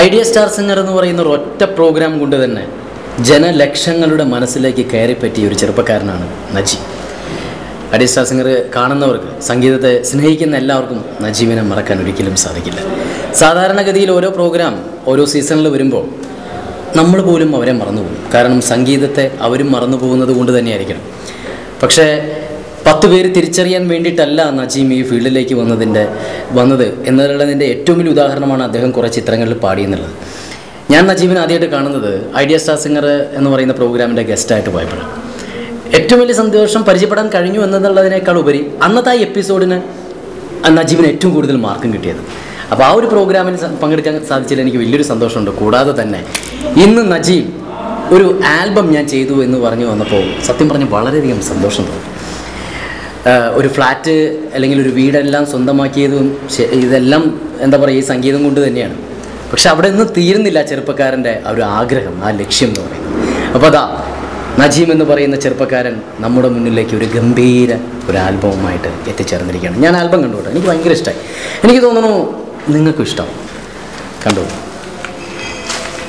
Idea star singer എന്ന് പറയുന്ന ഒരൊറ്റ പ്രോഗ്രാം കൊണ്ട് തന്നെ ജനലക്ഷങ്ങളുടെ മനസ്സിലേക്ക് കയറിപ്പറ്റിയ ഒരു ചെറുപ്പക്കാരനാണ് നജീം. ഐഡിയ സ്റ്റാർ സിംഗർ കാണുന്നവർക്ക്, സംഗീതത്തെ സ്നേഹിക്കുന്ന എല്ലാവർക്കും നജീമിനെ മറക്കാൻ ഒരിക്കലും സാധിക്കില്ല. സാധാരണഗതിയിൽ ഓരോ പ്രോഗ്രാം ഓരോ സീസണിൽ വരുമ്പോൾ നമ്മൾ പോലും അവരെ മറന്നുപോകും. കാരണം സംഗീതത്തെ അവരും മറന്നു പോകുന്നത് കൊണ്ട് തന്നെയായിരിക്കണം. പക്ഷേ 10 പേര് തിരിച്ചറിയാൻ വേണ്ടിയിട്ടല്ല നജീം ഈ ഫീൽഡിലേക്ക് വന്നത് എന്നുള്ളതിൻ്റെ ഏറ്റവും വലിയ ഉദാഹരണമാണ് അദ്ദേഹം കുറേ ചിത്രങ്ങളിൽ പാടിയെന്നുള്ളത്. ഞാൻ നജീമിനെ ആദ്യമായിട്ട് കാണുന്നത് ഐഡിയ സ്റ്റാർ സിംഗർ എന്ന് പറയുന്ന പ്രോഗ്രാമിൻ്റെ ഗസ്റ്റായിട്ട് പോയപ്പോഴാണ്. ഏറ്റവും വലിയ സന്തോഷം പരിചയപ്പെടാൻ കഴിഞ്ഞു എന്നുള്ളതിനേക്കാൾ ഉപരി അന്നത്തെ ആ എപ്പിസോഡിന് നജീമിന് ഏറ്റവും കൂടുതൽ മാർക്കും കിട്ടിയത്. അപ്പോൾ ആ ഒരു പ്രോഗ്രാമിൽ പങ്കെടുക്കാൻ സാധിച്ചതിൽ എനിക്ക് വലിയൊരു സന്തോഷമുണ്ട്. കൂടാതെ തന്നെ ഇന്ന് നജീം ഒരു ആൽബം ഞാൻ ചെയ്തു എന്ന് പറഞ്ഞു വന്നപ്പോൾ സത്യം പറഞ്ഞ് വളരെയധികം സന്തോഷം തോന്നി. ഒരു ഫ്ലാറ്റ് അല്ലെങ്കിൽ ഒരു വീടെല്ലാം സ്വന്തമാക്കിയതും ഇതെല്ലാം എന്താ പറയുക ഈ സംഗീതം കൊണ്ട് തന്നെയാണ്. പക്ഷെ അവിടെ നിന്ന് തീരുന്നില്ല ചെറുപ്പക്കാരൻ്റെ ആ ഒരു ആഗ്രഹം, ആ ലക്ഷ്യം എന്ന് പറയുന്നത്. അപ്പോൾ അതാ നജീം എന്ന് പറയുന്ന ചെറുപ്പക്കാരൻ നമ്മുടെ മുന്നിലേക്ക് ഒരു ഗംഭീര ഒരു ആൽബവുമായിട്ട് എത്തിച്ചേർന്നിരിക്കുകയാണ്. ഞാൻ ആൽബം കണ്ടുകൊണ്ടു, എനിക്ക് ഭയങ്കര ഇഷ്ടമായി. എനിക്ക് തോന്നുന്നു നിങ്ങൾക്കും ഇഷ്ടം. കണ്ടു.